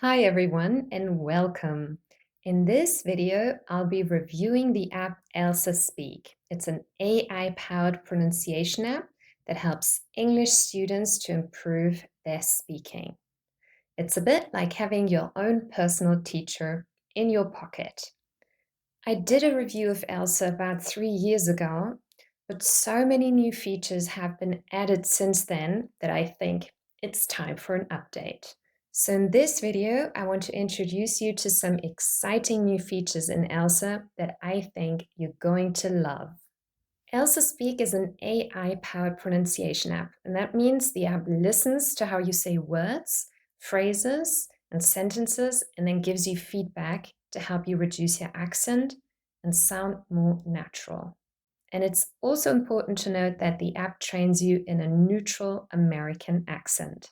Hi everyone and welcome. In this video, I'll be reviewing the app ELSA Speak. It's an AI-powered pronunciation app that helps English students to improve their speaking. It's a bit like having your own personal teacher in your pocket. I did a review of ELSA about 3 years ago, but so many new features have been added since then that I think it's time for an update. So in this video, I want to introduce you to some exciting new features in ELSA that I think you're going to love. ELSA Speak is an AI-powered pronunciation app, and that means the app listens to how you say words, phrases, and sentences, and then gives you feedback to help you reduce your accent and sound more natural. And it's also important to note that the app trains you in a neutral American accent.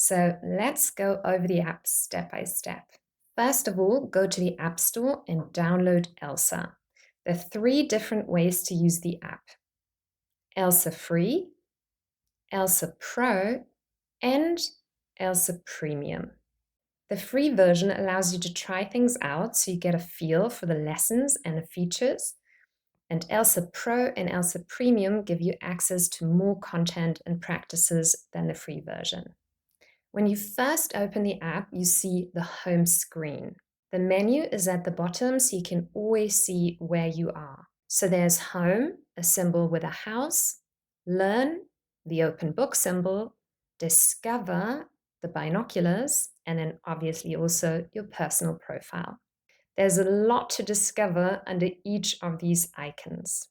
So let's go over the app step by step. First of all, go to the App Store and download ELSA. There are three different ways to use the app: ELSA Free, ELSA Pro, and ELSA Premium. The free version allows you to try things out so you get a feel for the lessons and the features. And ELSA Pro and ELSA Premium give you access to more content and practices than the free version. When you first open the app, you see the home screen. The menu is at the bottom, so you can always see where you are. So there's home, a symbol with a house, learn, the open book symbol, discover, the binoculars, and then obviously also your personal profile. There's a lot to discover under each of these icons.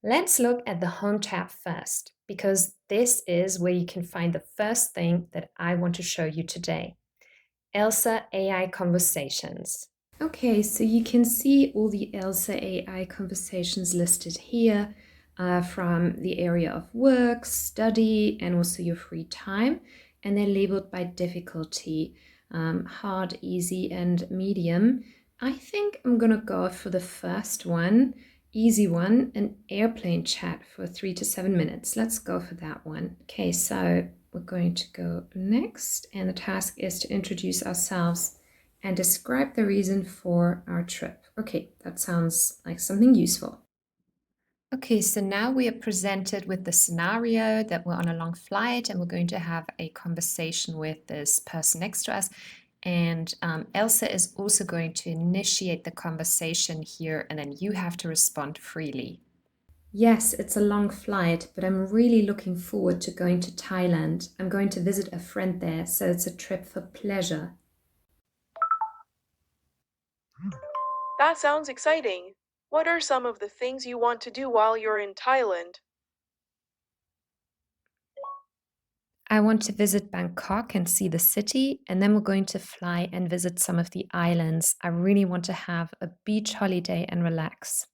Let's look at the Home tab first, because this is where you can find the first thing that I want to show you today: ELSA AI Conversations. Okay, so you can see all the ELSA AI conversations listed here from the area of work, study, and also your free time. And they're labeled by difficulty, hard, easy, and medium. I think I'm going to go for the first one, easy one, an airplane chat for 3 to 7 minutes. Let's go for that one. Okay, so we're going to go next, and the task is to introduce ourselves and describe the reason for our trip. Okay, that sounds like something useful. Okay, so now we are presented with the scenario that we're on a long flight and we're going to have a conversation with this person next to us. And ELSA is also going to initiate the conversation here, and then you have to respond freely. Yes, it's a long flight, but I'm really looking forward to going to Thailand. I'm going to visit a friend there, so it's a trip for pleasure. That sounds exciting. What are some of the things you want to do while you're in Thailand? I want to visit Bangkok and see the city, and then we're going to fly and visit some of the islands. I really want to have a beach holiday and relax.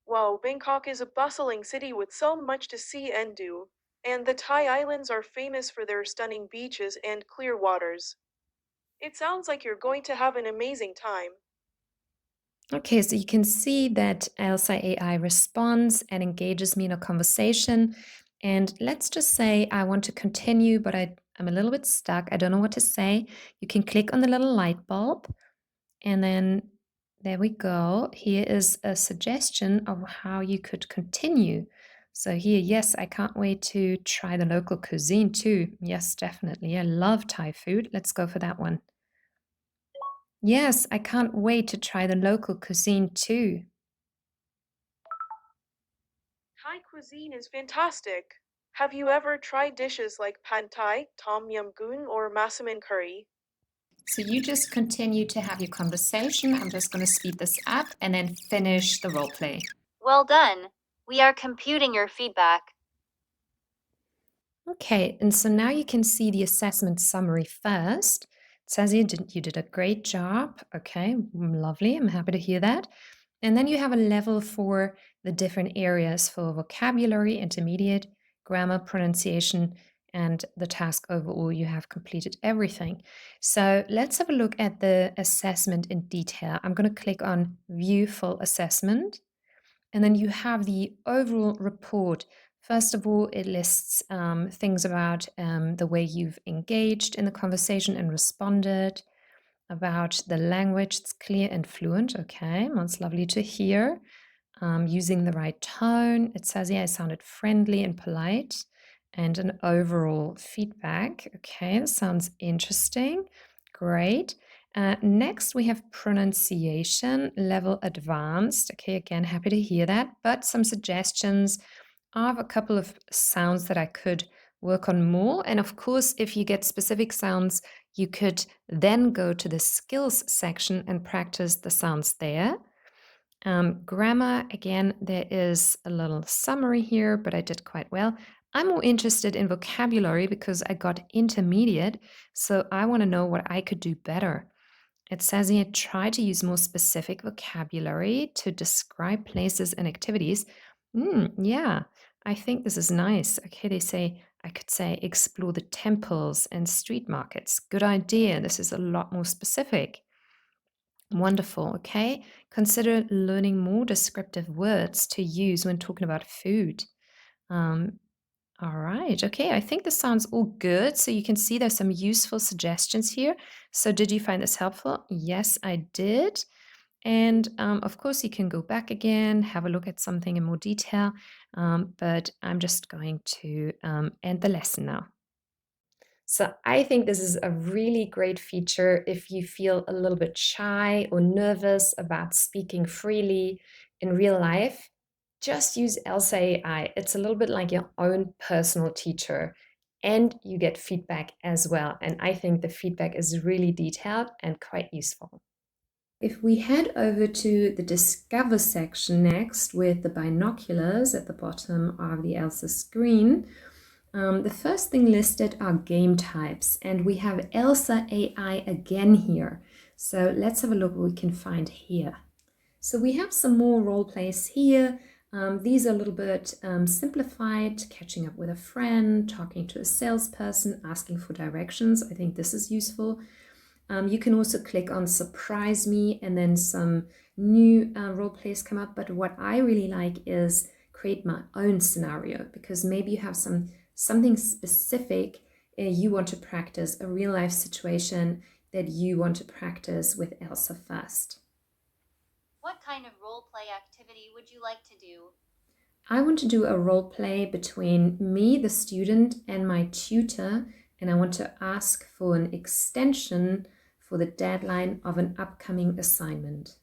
Wow, Bangkok is a bustling city with so much to see and do. And the Thai islands are famous for their stunning beaches and clear waters. It sounds like you're going to have an amazing time. Okay, so you can see that ELSA AI responds and engages me in a conversation. And let's just say I want to continue, but I'm a little bit stuck. I don't know what to say. You can click on the little light bulb, and then there we go. Here is a suggestion of how you could continue. So here, yes, I can't wait to try the local cuisine too. Yes, definitely. I love Thai food. Let's go for that one. Yes, I can't wait to try the local cuisine too. Thai cuisine is fantastic. Have you ever tried dishes like pad thai, tom yum goong, or massaman curry? So you just continue to have your conversation. I'm just going to speed this up and then finish the role play. Well done. We are computing your feedback. Okay, and so now you can see the assessment summary first. It says you did a great job. Okay, lovely. I'm happy to hear that. And then you have a level for the different areas for vocabulary, intermediate, grammar, pronunciation, and the task overall. You have completed everything. So let's have a look at the assessment in detail. I'm going to click on View Full Assessment. And then you have the overall report First of all, it lists things about the way you've engaged in the conversation and responded, about the language, it's clear and fluent. Okay, that's lovely to hear. Using the right tone. It says, yeah, I sounded friendly and polite, and an overall feedback. Okay, that sounds interesting. Great. Next, we have pronunciation level advanced. Okay, again, happy to hear that, but some suggestions. I have a couple of sounds that I could work on more. And of course, if you get specific sounds, you could then go to the skills section and practice the sounds there. Grammar, again, there is a little summary here, but I did quite well. I'm more interested in vocabulary because I got intermediate, so I want to know what I could do better. It says here, try to use more specific vocabulary to describe places and activities. Yeah, I think this is nice. Okay, they say, I could say, explore the temples and street markets. Good idea. This is a lot more specific. Wonderful. Okay. Consider learning more descriptive words to use when talking about food. Um, all right. Okay. I think this sounds all good. So you can see there's some useful suggestions here. So did you find this helpful? Yes, I did. And of course, you can go back again, have a look at something in more detail. But I'm just going to end the lesson now. So I think this is a really great feature if you feel a little bit shy or nervous about speaking freely in real life. Just use ELSA AI. It's a little bit like your own personal teacher, and you get feedback as well. And I think the feedback is really detailed and quite useful. If we head over to the Discover section next with the binoculars at the bottom of the ELSA screen, the first thing listed are game types, and we have ELSA AI again here. So let's have a look what we can find here. So we have some more role plays here. These are a little bit simplified, catching up with a friend, talking to a salesperson, asking for directions. I think this is useful. You can also click on surprise me and then some new role plays come up. But what I really like is create my own scenario, because maybe you have something specific you want to practice, a real life situation that you want to practice with ELSA first. What kind of role play activity would you like to do? I want to do a role play between me, the student, and my tutor, and I want to ask for an extension for the deadline of an upcoming assignment.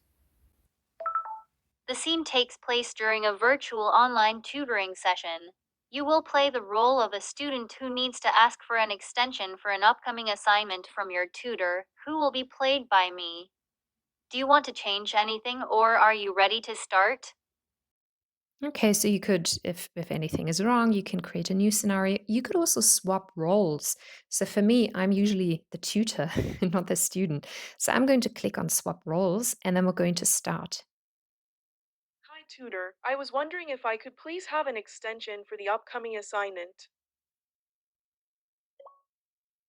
The scene takes place during a virtual online tutoring session. You will play the role of a student who needs to ask for an extension for an upcoming assignment from your tutor, who will be played by me. Do you want to change anything, or are you ready to start? Okay, so you could, if anything is wrong, you can create a new scenario. You could also swap roles. So for me, I'm usually the tutor and not the student. So I'm going to click on swap roles and then we're going to start. Hi, tutor. I was wondering if I could please have an extension for the upcoming assignment.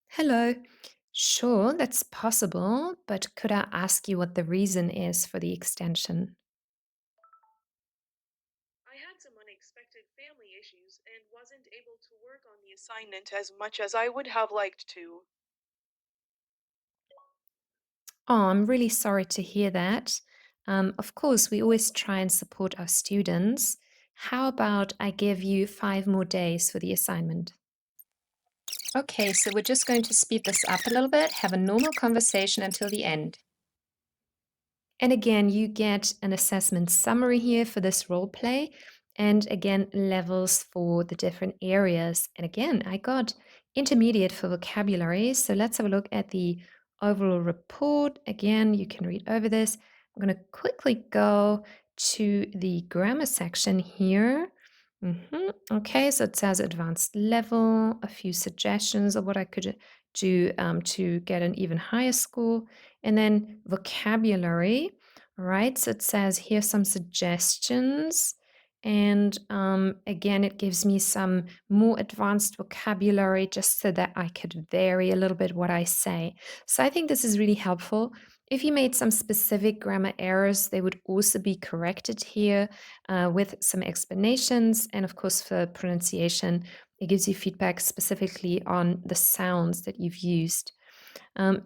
Hello. Sure, that's possible, but could I ask you what the reason is for the extension? I had some unexpected family issues and wasn't able to work on the assignment as much as I would have liked to. Oh, I'm really sorry to hear that. Of course, we always try and support our students. How about I give you 5 more days for the assignment? Okay, so we're just going to speed this up a little bit, have a normal conversation until the end. And again, you get an assessment summary here for this role play, and again, levels for the different areas. And again, I got intermediate for vocabulary. So let's have a look at the overall report. Again, you can read over this. I'm going to quickly go to the grammar section here. Okay, so it says advanced level, a few suggestions of what I could do to get an even higher score, and then vocabulary. All right, so it says here some suggestions. And again, it gives me some more advanced vocabulary just so that I could vary a little bit what I say. So I think this is really helpful. If you made some specific grammar errors, they would also be corrected here with some explanations. And of course, for pronunciation, it gives you feedback specifically on the sounds that you've used.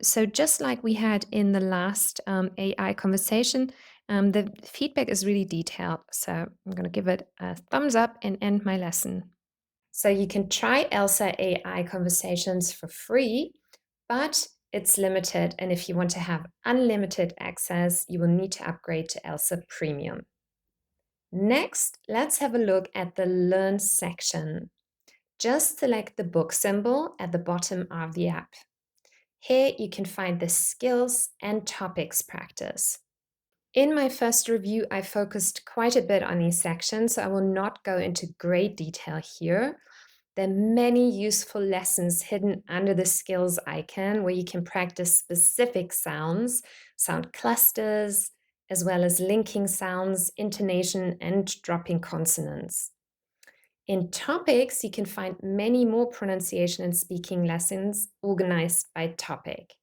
So just like we had in the last AI conversation, the feedback is really detailed. So I'm going to give it a thumbs up and end my lesson. So you can try ELSA AI Conversations for free, but it's limited. And if you want to have unlimited access, you will need to upgrade to ELSA Premium. Next, let's have a look at the Learn section. Just select the book symbol at the bottom of the app. Here you can find the skills and topics practice. In my first review, I focused quite a bit on these sections, so I will not go into great detail here. There are many useful lessons hidden under the skills icon where you can practice specific sounds, sound clusters, as well as linking sounds, intonation, and dropping consonants. In topics, you can find many more pronunciation and speaking lessons organized by topic.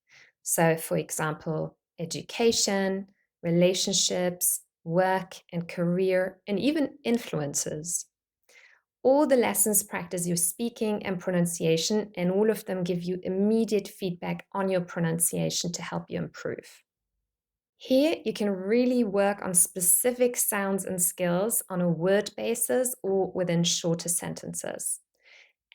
So, for example, education, relationships, work and career, and even influences. All the lessons practice your speaking and pronunciation, and all of them give you immediate feedback on your pronunciation to help you improve. Here, you can really work on specific sounds and skills on a word basis or within shorter sentences.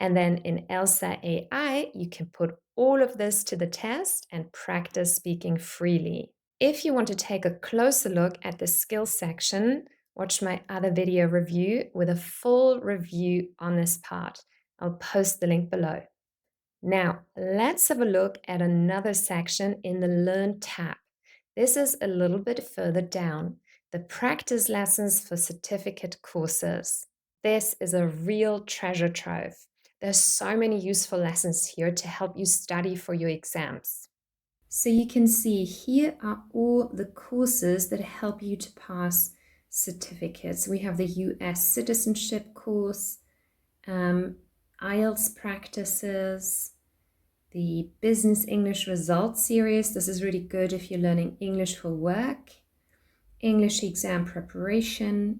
And then in ELSA AI, you can put all of this to the test and practice speaking freely. If you want to take a closer look at the skills section, watch my other video review with a full review on this part. I'll post the link below. Now, let's have a look at another section in the Learn tab. This is a little bit further down, the practice lessons for certificate courses. This is a real treasure trove. There's so many useful lessons here to help you study for your exams. So you can see here are all the courses that help you to pass certificates. We have the US Citizenship course, IELTS practices, the Business English Results series. This is really good if you're learning English for work, English exam preparation.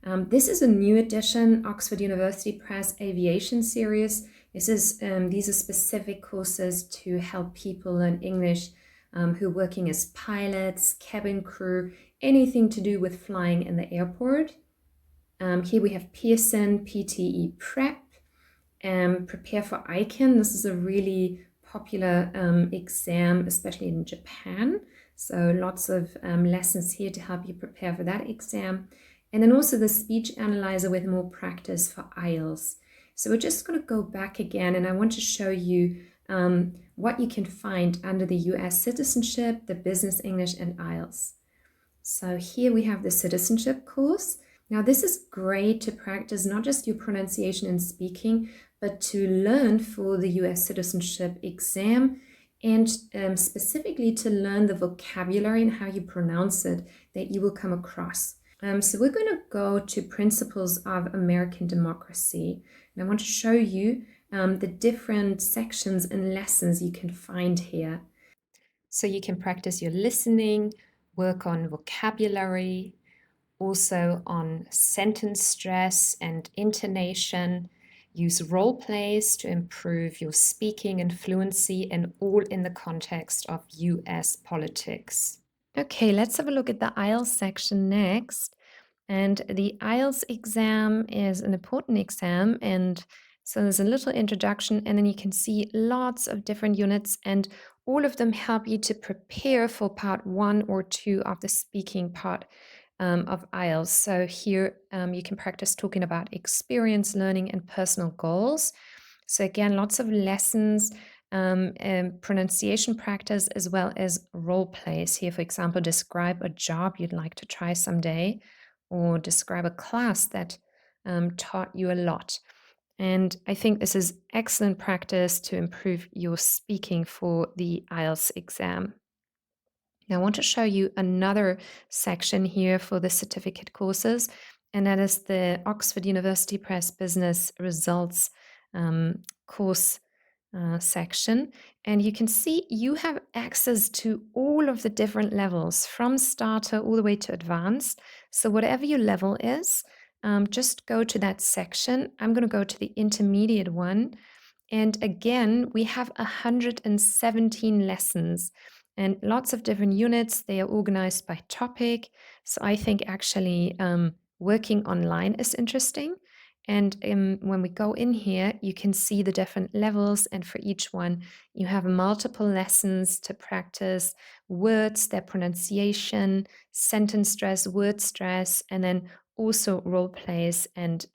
This is a new edition, Oxford University Press Aviation series. These are specific courses to help people learn English who are working as pilots, cabin crew, anything to do with flying in the airport. Here we have Pearson PTE Prep, Prepare for IEKEN. This is a really popular exam, especially in Japan. So lots of lessons here to help you prepare for that exam. And then also the speech analyzer with more practice for IELTS. So we're just going to go back again, and I want to show you what you can find under the US Citizenship, the Business English, and IELTS. So here we have the Citizenship course. Now this is great to practice not just your pronunciation and speaking, but to learn for the US Citizenship exam and specifically to learn the vocabulary and how you pronounce it that you will come across. So we're going to go to Principles of American Democracy. And I want to show you the different sections and lessons you can find here. So you can practice your listening, work on vocabulary, also on sentence stress and intonation, use role plays to improve your speaking and fluency, and all in the context of US politics. Okay, let's have a look at the IELTS section next. And the IELTS exam is an important exam, and so there's a little introduction, and then you can see lots of different units, and all of them help you to prepare for part 1 or 2 of the speaking part of IELTS. So here you can practice talking about experience, learning, and personal goals. So again, lots of lessons, and pronunciation practice, as well as role plays. Here, for example, describe a job you'd like to try someday, or describe a class that taught you a lot. And I think this is excellent practice to improve your speaking for the IELTS exam. Now, I want to show you another section here for the certificate courses, and that is the Oxford University Press Business Results course section, and you can see you have access to all of the different levels from starter all the way to advanced. So, whatever your level is, just go to that section. I'm going to go to the intermediate one. And again, we have 117 lessons and lots of different units. They are organized by topic. So I think actually working online is interesting. And when we go in here, you can see the different levels. And for each one, you have multiple lessons to practice words, their pronunciation, sentence stress, word stress, and then also role plays and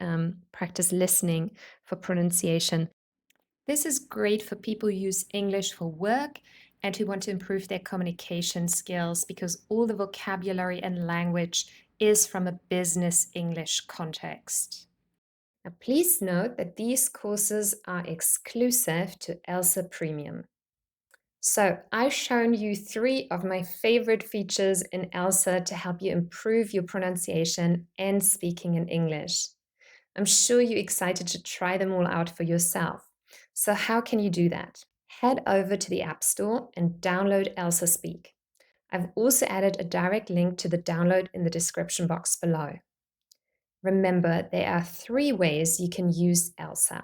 practice listening for pronunciation. This is great for people who use English for work and who want to improve their communication skills because all the vocabulary and language is from a business English context. Now, please note that these courses are exclusive to ELSA Premium. So, I've shown you 3 of my favorite features in ELSA to help you improve your pronunciation and speaking in English. I'm sure you're excited to try them all out for yourself. So, how can you do that? Head over to the App Store and download ELSA Speak. I've also added a direct link to the download in the description box below. Remember, there are 3 ways you can use ELSA: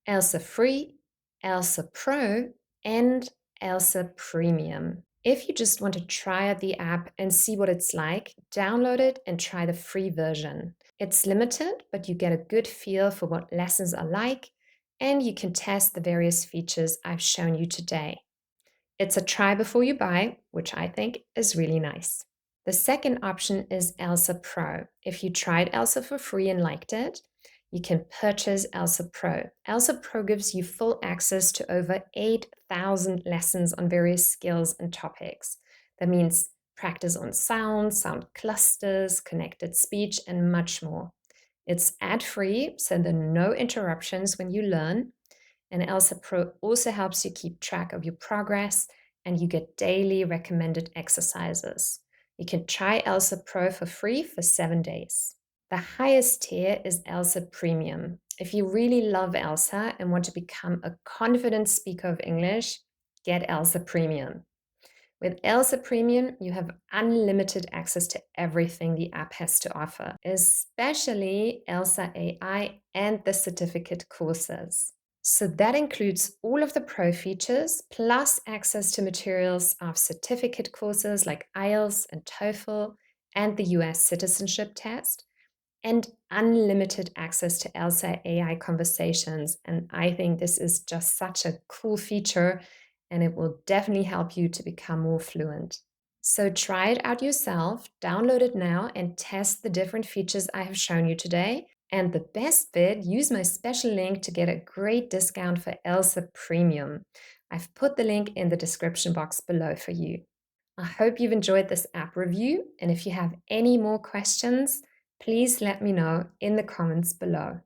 ELSA Free, ELSA Pro, and ELSA Premium. If you just want to try out the app and see what it's like, download it and try the free version. It's limited, but you get a good feel for what lessons are like, and you can test the various features I've shown you today. It's a try before you buy, which I think is really nice. The second option is ELSA Pro. If you tried ELSA for free and liked it, you can purchase ELSA Pro. ELSA Pro gives you full access to over 8,000 lessons on various skills and topics. That means practice on sound, sound clusters, connected speech, and much more. It's ad-free, so there are no interruptions when you learn. And ELSA Pro also helps you keep track of your progress, and you get daily recommended exercises. You can try ELSA Pro for free for 7 days. The highest tier is ELSA Premium. If you really love ELSA and want to become a confident speaker of English, get ELSA Premium. With ELSA Premium, you have unlimited access to everything the app has to offer, especially ELSA AI and the certificate courses. So that includes all of the pro features, plus access to materials of certificate courses like IELTS and TOEFL and the US Citizenship Test, and unlimited access to ELSA AI Conversations. And I think this is just such a cool feature, and it will definitely help you to become more fluent. So try it out yourself, download it now, and test the different features I have shown you today. And the best bit, use my special link to get a great discount for ELSA Premium. I've put the link in the description box below for you. I hope you've enjoyed this app review, and if you have any more questions, please let me know in the comments below.